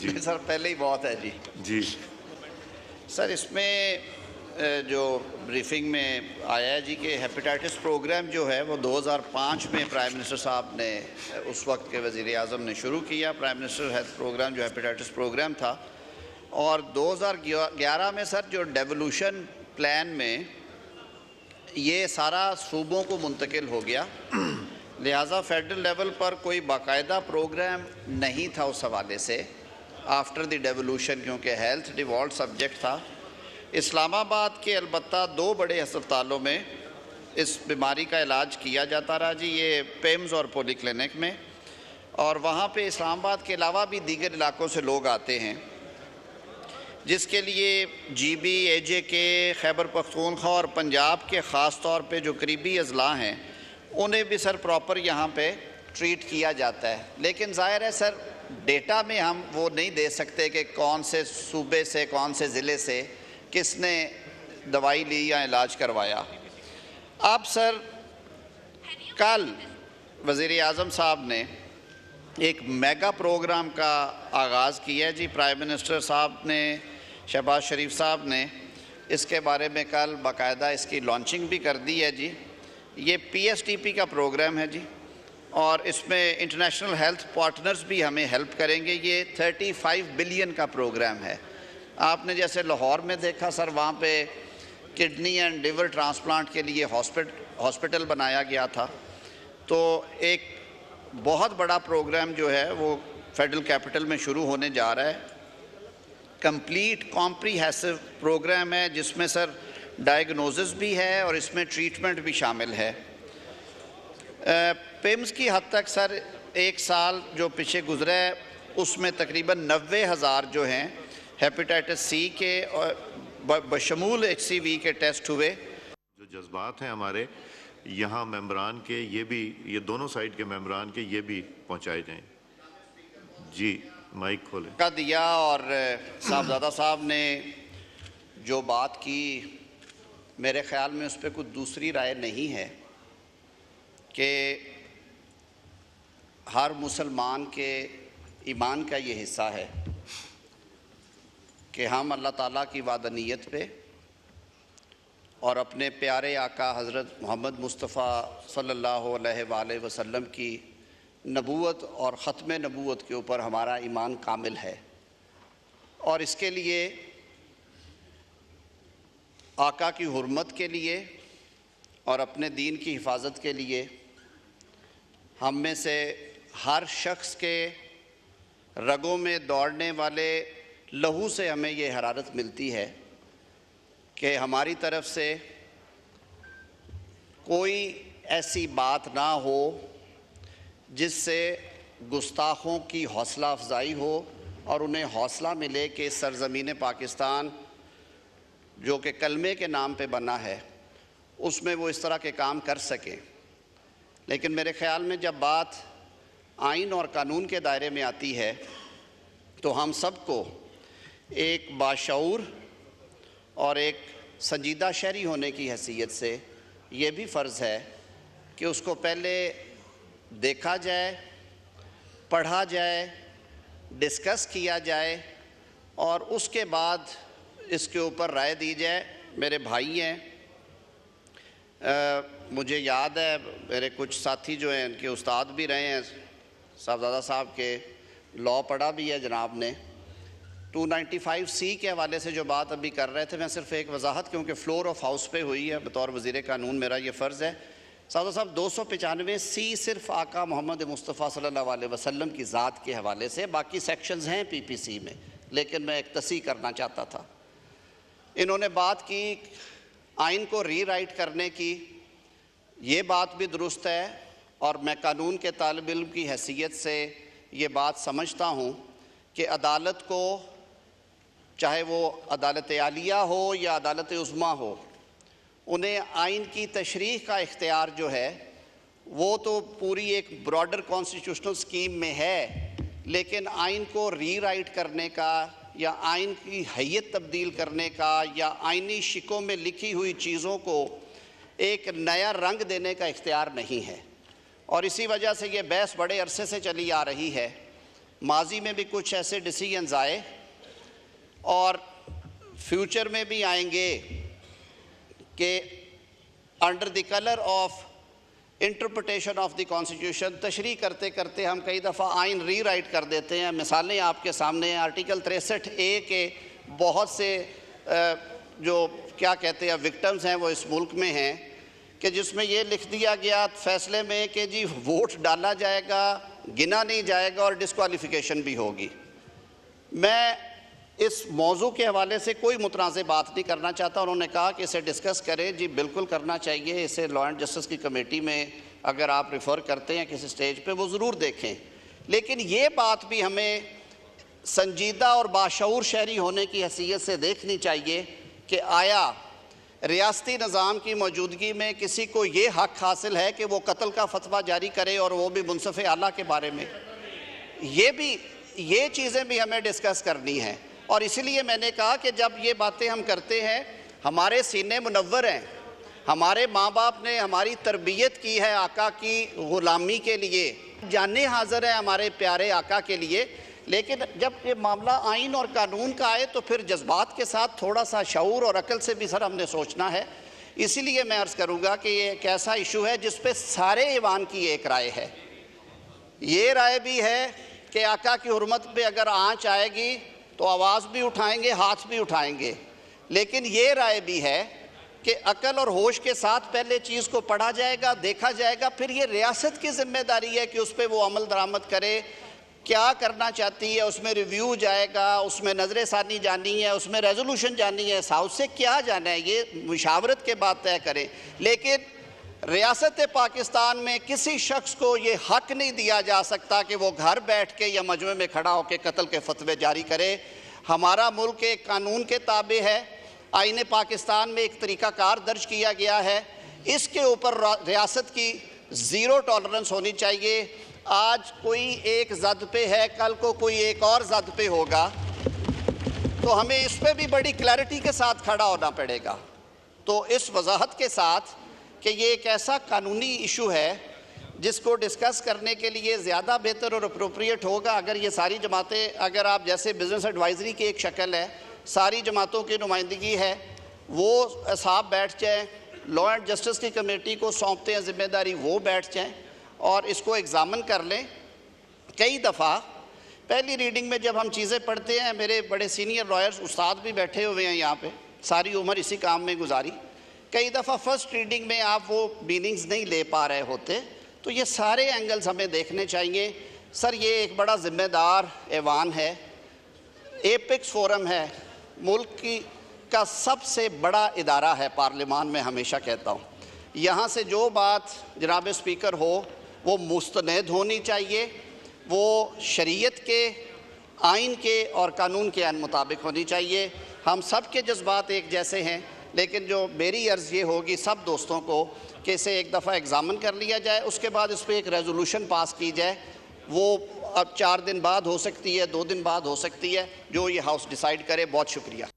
जी sir पहले ही बहुत है जी। जी सर इसमें जो ब्रीफिंग में आया है जी कि हेपेटाइटिस प्रोग्राम जो है वो 2005 में प्राइम मिनिस्टर साहब ने उस वक्त के वज़ीर आज़म ने शुरू किया। प्राइम मिनिस्टर हेल्थ प्रोग्राम जो हेपेटाइटिस प्रोग्राम था, और 2011 में सर जो डेवोल्यूशन प्लान में ये सारा सूबों को मुंतकिल हो गया, लिहाजा फेडरल लेवल पर कोई बाकायदा प्रोग्राम नहीं था उस हवाले से आफ्टर द डेवोल्यूशन, क्योंकि हेल्थ डिवॉल्व सब्जेक्ट था। इस्लामाबाद के अलबत्ता 2 बड़े अस्पतालों में इस बीमारी का इलाज किया जाता रहा जी, ये पेम्स और पोली क्लिनिक में, और वहाँ पे इस्लामाबाद के अलावा भी दीगर इलाकों से लोग आते हैं, जिसके लिए GB, AJK, खैबर पख्तूनख्वा और पंजाब के ख़ास तौर पे जो करीबी अजला हैं उन्हें भी सर प्रॉपर यहाँ पे ट्रीट किया जाता है। लेकिन ज़ाहिर है सर डेटा में हम वो नहीं दे सकते कि कौन से सूबे से, कौन से ज़िले से किसने दवाई ली या इलाज करवाया। अब सर कल वज़ीर आज़म साहब ने एक मेगा प्रोग्राम का आगाज़ किया है जी। प्राइम मिनिस्टर साहब ने, शहबाज शरीफ साहब ने इसके बारे में कल बाकायदा इसकी लॉन्चिंग भी कर दी है जी। ये PSTP का प्रोग्राम है जी, और इसमें इंटरनेशनल हेल्थ पार्टनर्स भी हमें हेल्प करेंगे। ये 35 बिलियन का प्रोग्राम है। आपने जैसे लाहौर में देखा सर, वहाँ पे किडनी एंड लिवर ट्रांसप्लांट के लिए हॉस्पिटल बनाया गया था। तो एक बहुत बड़ा प्रोग्राम जो है वो फेडरल कैपिटल में शुरू होने जा रहा है। कंप्लीट कॉम्प्रिहेंसिव प्रोग्राम है जिसमें सर डायग्नोसिस भी है और इसमें ट्रीटमेंट भी शामिल है। पेम्स की हद तक सर 1 साल जो पीछे गुजरा है उसमें तकरीबन 90,000 जो हैं हेपेटाइटिस C के और बशमूल HCV के टेस्ट हुए। जो जज्बात हैं हमारे यहाँ मेंबरान के, ये दोनों साइड के मेंबरान के ये भी पहुँचाए जाएँ। जी माइक खोलें। का दिया, और साहबजादा साहब ने जो बात की, मेरे ख़्याल में उस पर कुछ दूसरी राय नहीं है कि हर मुसलमान के ईमान का ये हिस्सा है कि हम अल्लाह ताला की वादनीयत पे और अपने प्यारे आका हज़रत मोहम्मद मुस्तफ़ा सल्लल्लाहु अलैहि वसल्लम की नबूवत और ख़त्म नबूवत के ऊपर हमारा ईमान कामिल है, और इसके लिए आका की हुर्मत के लिए और अपने दीन की हिफाजत के लिए हम में से हर शख्स के रगों में दौड़ने वाले लहू से हमें ये हरारत मिलती है कि हमारी तरफ से कोई ऐसी बात ना हो जिससे गुस्ताखों की हौसला अफजाई हो और उन्हें हौसला मिले कि सरज़मीन पाकिस्तान जो कि कलमे के नाम पे बना है उसमें वो इस तरह के काम कर सकें। लेकिन मेरे ख़्याल में जब बात आइन और कानून के दायरे में आती है तो हम सबको एक बाशऊर और एक संजीदा शहरी होने की हैसियत से ये भी फ़र्ज़ है कि उसको पहले देखा जाए, पढ़ा जाए, डिस्कस किया जाए और उसके बाद इसके ऊपर राय दी जाए। मेरे भाई हैं, मुझे याद है मेरे कुछ साथी जो हैं इनके उस्ताद भी रहे हैं, साहबजादा साहब के लॉ पढ़ा भी है जनाब ने। 295C के हवाले से जो बात अभी कर रहे थे, मैं सिर्फ एक वजाहत, क्योंकि फ्लोर ऑफ हाउस पे हुई है, बतौर वज़ीर कानून मेरा ये फ़र्ज़ है। साहब 295C सिर्फ आका मोहम्मद मुस्तफ़ा सल्लल्लाहु अलैहि वसल्लम की ज़ात के हवाले से, बाकी सेक्शंस हैं PPC में, लेकिन मैं एक तस्हीह करना चाहता था। इन्होंने बात की आइन को रीराइट करने की, ये बात भी दुरुस्त है और मैं कानून के तालिब इल्म की हैसियत से ये बात समझता हूँ कि अदालत को, चाहे वो अदालत आलिया हो या अदालत उज़्मा हो, उन्हें आइन की तशरीह का इख्तियार जो है वो तो पूरी एक ब्रॉडर कॉन्स्टिट्यूशनल स्कीम में है, लेकिन आइन को रीराइट करने का या आइन की हैयत तब्दील करने का या आइनी शिकों में लिखी हुई चीज़ों को एक नया रंग देने का इख्तियार नहीं है। और इसी वजह से ये बहस बड़े अरसे से चली आ रही है माजी में भी कुछ ऐसे डिसीजंस आए और फ्यूचर में भी आएंगे कि under the colour of interpretation of the constitution तशरीह करते करते हम कई दफ़ा आइन रीराइट कर देते हैं। मिसालें आपके सामने हैं। आर्टिकल 63A के बहुत से जो क्या कहते हैं विक्टिम्स हैं वो इस मुल्क में हैं कि जिसमें ये लिख दिया गया फैसले में कि जी वोट डाला जाएगा, गिना नहीं जाएगा और डिस्क्वालिफिकेशन भी होगी। मैं इस मौजू के हवाले से कोई मुतनाज़ बात नहीं करना चाहता। उन्होंने कहा कि इसे डिस्कस करें। जी बिल्कुल करना चाहिए। इसे लॉ एंड जस्टिस की कमेटी में अगर आप रिफ़र करते हैं किसी स्टेज पे वो ज़रूर देखें। लेकिन ये बात भी हमें संजीदा और बाशऊर शहरी होने की हैसियत से देखनी चाहिए कि आया रियासती निज़ाम की मौजूदगी में किसी को ये हक़ हासिल है कि वो कत्ल का फतवा जारी करे और वो भी मुनसिफ़ आला के बारे में। ये चीज़ें भी हमें डिस्कस करनी हैं। और इसलिए मैंने कहा कि जब ये बातें हम करते हैं, हमारे सीने मुनव्वर हैं। हमारे माँ बाप ने हमारी तरबियत की है आका की ग़ुलामी के लिए, जाने हाज़िर है हमारे प्यारे आका के लिए। लेकिन जब ये मामला आइन और कानून का आए तो फिर जज्बात के साथ थोड़ा सा शऊर और अकल से भी सर हमने सोचना है। इसीलिए मैं अर्ज़ करूँगा कि ये एक ऐसा इशू है जिस पे सारे ईवान की एक राय है। ये राय भी है कि आका की हुर्मत पे अगर आँच आएगी तो आवाज़ भी उठाएंगे, हाथ भी उठाएंगे। लेकिन ये राय भी है कि अकल और होश के साथ पहले चीज़ को पढ़ा जाएगा, देखा जाएगा, फिर ये रियासत की जिम्मेदारी है कि उस पर वो अमल दरामद करे। क्या करना चाहती है उसमें रिव्यू जाएगा, उसमें नज़र सानी जानी है, उसमें रेजोल्यूशन जानी है, साउथ से क्या जाना है ये मुशावरत के बाद तय करें। लेकिन रियासत पाकिस्तान में किसी शख्स को ये हक़ नहीं दिया जा सकता कि वो घर बैठ के या मजमे में खड़ा होकर कत्ल के फतवे जारी करे। हमारा मुल्क एक कानून के ताबे है। आईने पाकिस्तान में एक तरीक़ाकार दर्ज किया गया है। इसके ऊपर रियासत की ज़ीरो टॉलरेंस होनी चाहिए। आज कोई एक ज़द पे है, कल को कोई एक और ज़द पे होगा, तो हमें इस पर भी बड़ी क्लैरिटी के साथ खड़ा होना पड़ेगा। तो इस वजाहत के साथ कि ये एक ऐसा कानूनी इशू है जिसको डिस्कस करने के लिए ज़्यादा बेहतर और अप्रोप्रिएट होगा अगर ये सारी जमातें, अगर आप जैसे बिज़नेस एडवाइज़री की एक शक्ल है, सारी जमातों की नुमाइंदगी है, वो साहब बैठ जाएँ, लॉ एंड जस्टिस की कमेटी को सौंपते हैं ज़िम्मेदारी, वो बैठ जाएँ और इसको एग्ज़ामिन कर लें। कई दफ़ा पहली रीडिंग में जब हम चीज़ें पढ़ते हैं, मेरे बड़े सीनियर लॉयर्स उस्ताद भी बैठे हुए हैं यहाँ पे, सारी उम्र इसी काम में गुजारी। कई दफ़ा फ़र्स्ट रीडिंग में आप वो मीनिंग्स नहीं ले पा रहे होते। तो ये सारे एंगल्स हमें देखने चाहिए। सर ये एक बड़ा ज़िम्मेदार ऐवान है, एपेक्स फोरम है, मुल्क का सबसे बड़ा इदारा है पार्लियामान में। हमेशा कहता हूँ यहाँ से जो बात जनाब स्पीकर हो वो मुस्तनद होनी चाहिए, वो शरीयत के, आइन के और कानून के मुताबिक होनी चाहिए। हम सब के जज्बात एक जैसे हैं, लेकिन जो मेरी अर्ज़ ये होगी सब दोस्तों को कि इसे एक दफ़ा एग्ज़ामिन कर लिया जाए, उसके बाद इस पर एक रेजोल्यूशन पास की जाए। वो अब 4 दिन बाद हो सकती है, 2 दिन बाद हो सकती है, जो ये हाउस डिसाइड करे। बहुत शुक्रिया।